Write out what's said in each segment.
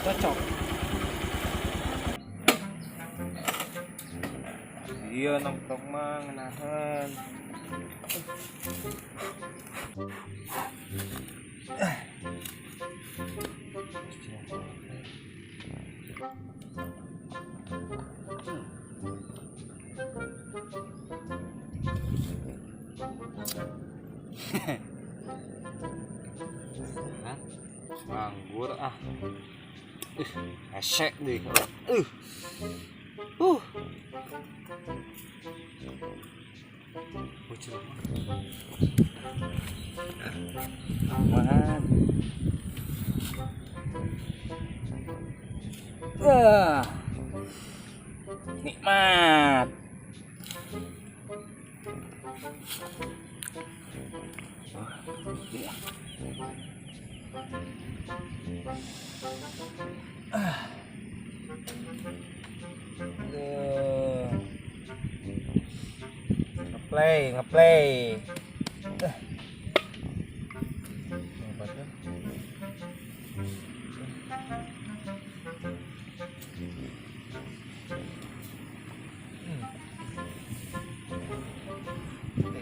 cocok. Iya nongkrong mah nahan. Nganggur ah. Esek deh. Bocor. Aman. Nikmat. Ngeplay.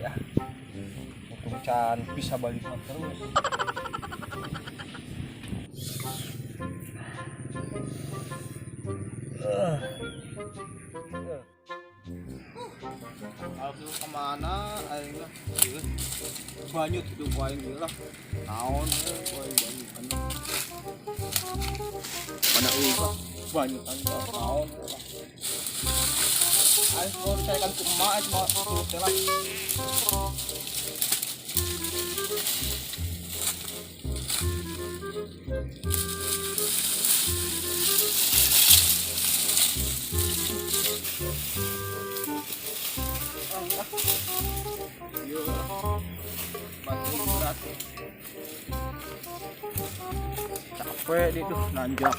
Ya, untung Chan bisa balik terus. Aduh kemana aingnya banyut hidup aing ieu lah naon aing banyut mana euy banyutan naon lah aing mau dicarekan ku emak cuma suruh teh lah capek di tuh nanjak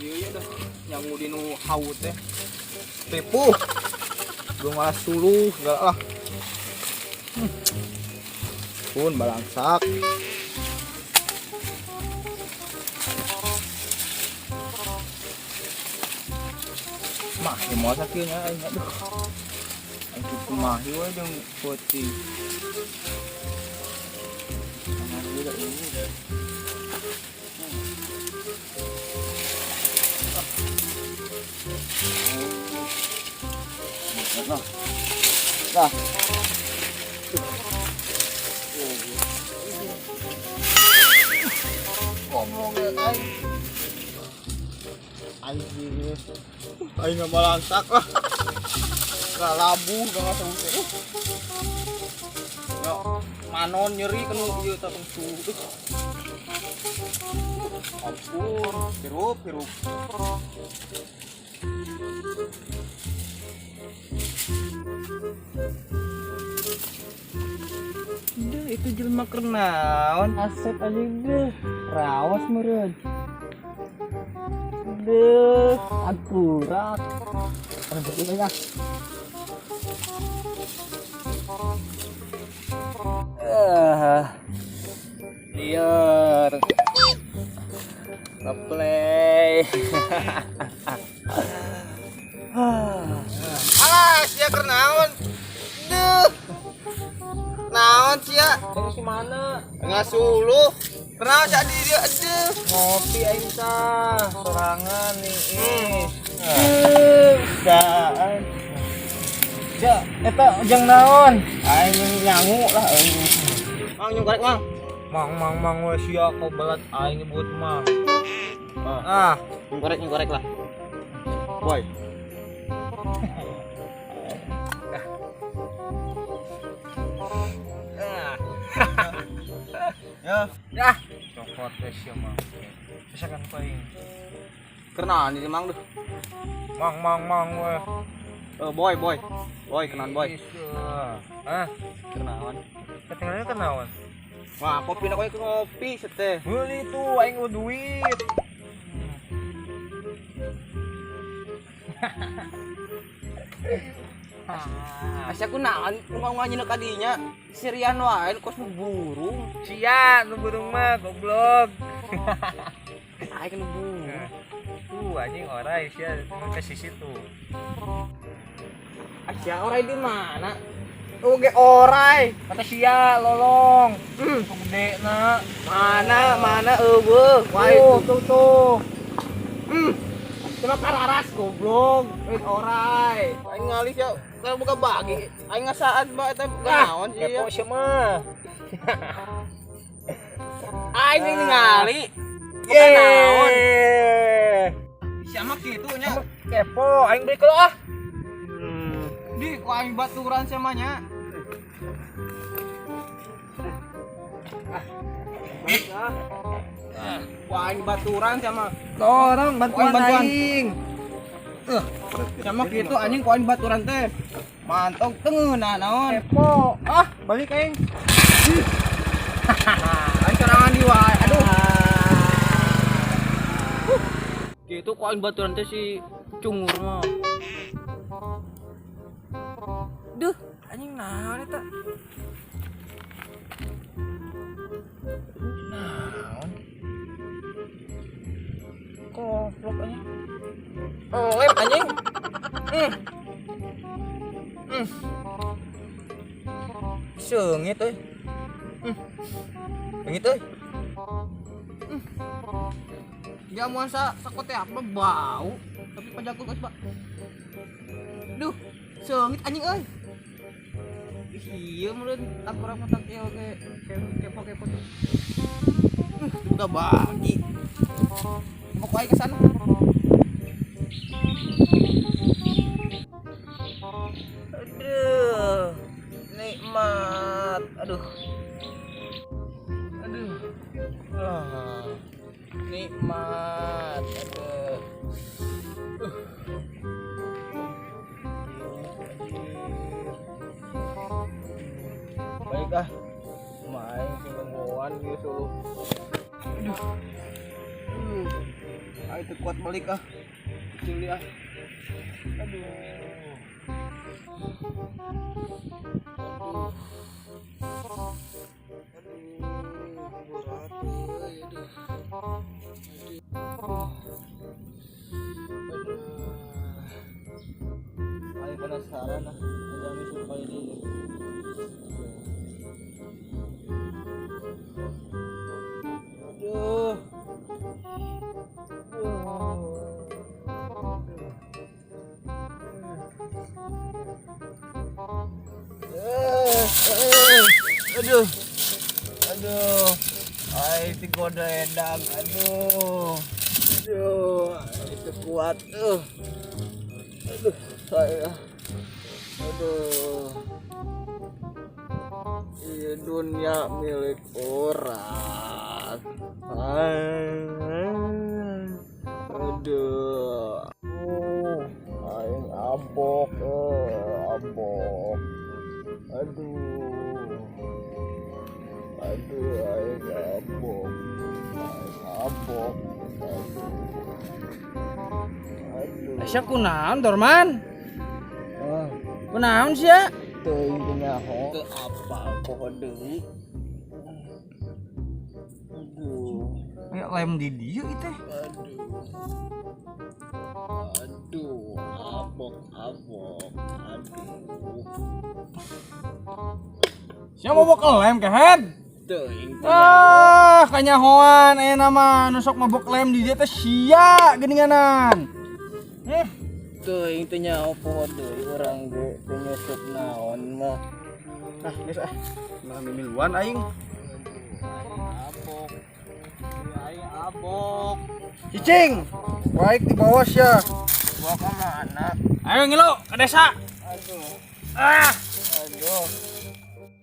iya dah yang di nu haut teh pepuh belum malah suluh segala lah pun balangsak mah mau sakitnya aduh aku kumahi we jeung peuting juga ini nah ngomong ya aing nggak malansak lah nggak labu nggak sesuatu manon nyeri kan ieu teh suhu ampun hirup deh itu jelema keur naon asep aja deh rawas meureun deh akurat ada begini liar ngeplay alas dia kernaon duh naon sia si mana ngasuluh kenal jadi dia aduh ngopi aing tah sorangan nih daan ja eta jeung naon aing nyangu lah aing mang nyukarek mang we sia kau balat aing nyebut mang nyukarek lah boy ya cokot teh sia mang misalkan paing kenal ini mang duh mang we boy kenalan boy kenalan ketinggalan kenalan wah kopi nak ke ngopi seteh beli tuh aing duit Asya ku naon mau nganyina kadinya. Sirian wae kos nu burung. Sia, nu burung mah goblok. Ai kan burung. Anjing orai sia ke sisi tuh. Asya orai di mana? Oge orai. Kata sia lolong. Gede na. Mana eueuh. Wae Tuh. Cuma kararas goblok. Orai. Aing ngali sia kalau buka bagi. Aing ngasaan ba eta naon sih ya. Kepo sia mah. Aing ningali. Bukan naon. Sia mah kitu nya. Kepo aing beri kalau ah. Di ku aing baturan sama nya. Ku aing baturan sama. Dorong bantuan Bantuan. aing. Sama kitu anjing ku aing baturan teh. Mantong tengeuna naon. Kepo. Ah, balik aing. Aing sorangan di wae. Aduh. Kitu ku aing baturan teh si cungur mah. Duh, anjing naon eta? Naon? Goblok anjing. Lep anjing. Seungit euy. Seungit euy. Jamuan sakote apa bau, tapi pajakul geus, Pak. Duh, seungit anjing euy. Ieu meureun tak urang mah tak ieu kepo tuh. Udah bagi. Mau aing ke sana. Aduh. Nikmat. Aduh. Nikmat. Aduh. Baik ah. Main singgongan gitu. Aduh. Ayo teu kuat balik ah. Cili ah. Aduh. Ayo penasaran ah. Jangan supaya ini. Aduh. Aduh. Ai ti goda edang. Aduh. Itu kuat. Aduh, saya. Aduh. Ini dunia milik orang. Aduh. Aing abok. Aduh, aing abok. Aduh. Asya kunaon, Dorman? Kunaon sia? Teuing teh nyaho. Teu apa poho deui. Aduh. Ya lem di dieu ieu teh. Aduh, abok. Sia mabok lem kehead. Teuing teh Kanyahoan aya mah nu sok mabok lem di dieu teh sia geuninganan. teuing teh nyaho poho deui urang ge teu nyusup naon mah. Nah, geus ah. Nah mimiluan aing. Aing abok. Cicing. Baik di bawah sia. Bawa ke mana? Ayo ngilu ke desa. Aduh. Aduh.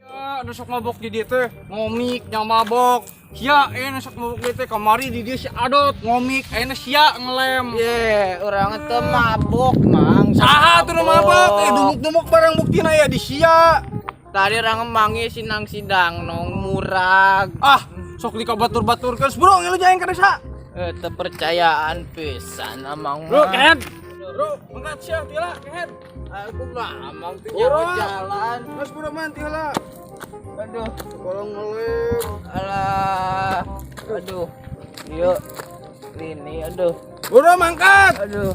Ya, nu sok mabok di dieu teh ngomik nya mabok. Sia nu sok mabok di teh kamari di dieu si adot ngomik ayeuna sia ngelem. Ye, urang teh mabok, Mang. Saha tuh nu mabok? Dumuk-dumuk barang buktina ya di sia. Tadi orang mangi sinang sidang nong murag. Ah, sok dikabatur-baturkeun, bro, ngilu jaeng ka desa. Kepercayaan pisan amang Bro, kan. Bro, mangkat sia tila kehet. Aku mah amang teh Buru. jalan. Mas buru man tila. Aduh, Kolong ngelem. alah. Aduh. Yuk. Ini aduh. Buru mangkat. Aduh.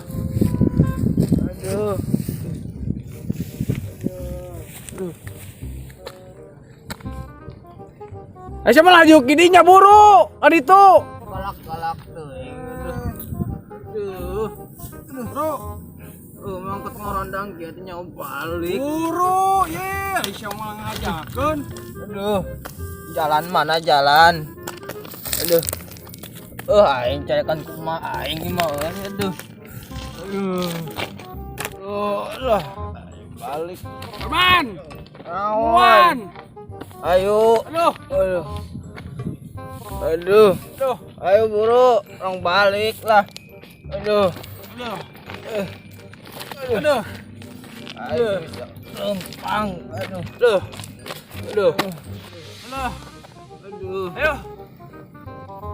Aduh. Ayo siapa lagi kidinya buru. Adi tuh. Galak-galak tuh. Aduh. Bro. Emang ketemu rondang jadinya balik. Buru, ye. Ayo siapa ngajakeun. Aduh. Jalan mana jalan? Aduh. Aing carekan kumaha aing mah aduh. Lah. Balik. Aman. Awan. Ayo. Aduh. Aduh. Aduh. Aduh. Ayo buru, orang balik lah. Aduh. Aduh. Aduh. Aduh. Ayo bisa lempang. Aduh. Aduh. Aduh. Aduh. Aduh. Ayo.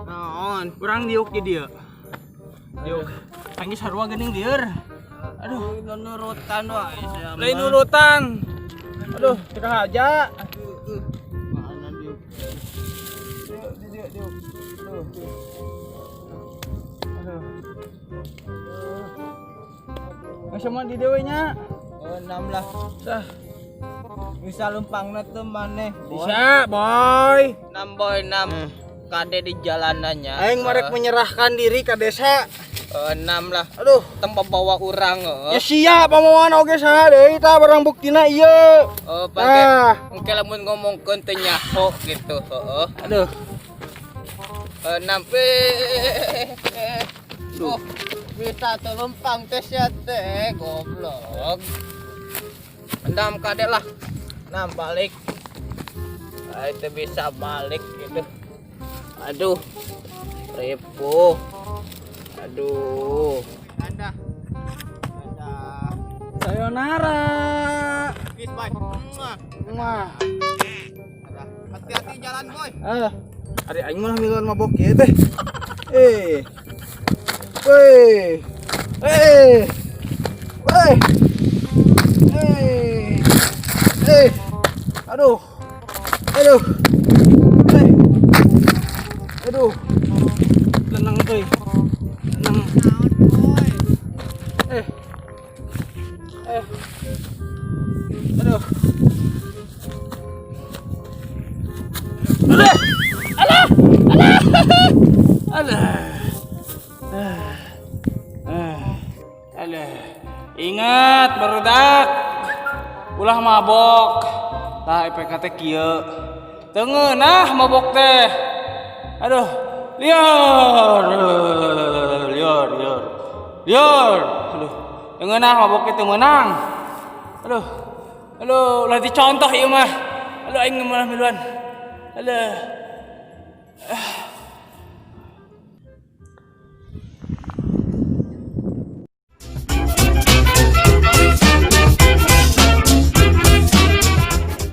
Naon, kurang diuk di dia. Diuk. Panggil sarua geuning dieur. Aduh, nurutan wae saya. lain urutan. Aduh, kita aja. Mana dia? Dia. Masih mah di dewe nya. Oh, 6 lah. Sah. Bisa lempangna teu maneh. Bisa, boy. 6 boy 6. Kade di jalanannya. Aing marek menyerahkan diri ke desa. 6 lah. Aduh, Tempat bawa urang ya siap pamoan oge saha deui tah barang buktina ieu. Oh, pake Ah. engke lamun ngomongkeun teu nyaho gitu, heeh. Aduh. 6 Oh, bisa tuh lempang teh sia teh goblok. Endam kade lah. Nah, balik. Itu bisa balik gitu. Aduh. Repo. Aduh. Ada. Sayonara. Peace bye. Wah. Hati-hati jalan, boy. Ari aing mah miluan mabok ieu teh. Weh. Aduh. Aduh. Tenang teh. Tenang. Aduh. Alah. Ingat barudak. Ulah mabok. Tah PKT kieu. Teu ngeunah mabok teh. Aduh. Liar. Aduh. Teu ngeunah mabok teh teu meunang. Aduh. Ulah dicontoh ieu mah. Aduh aing mah miluan. Aduh.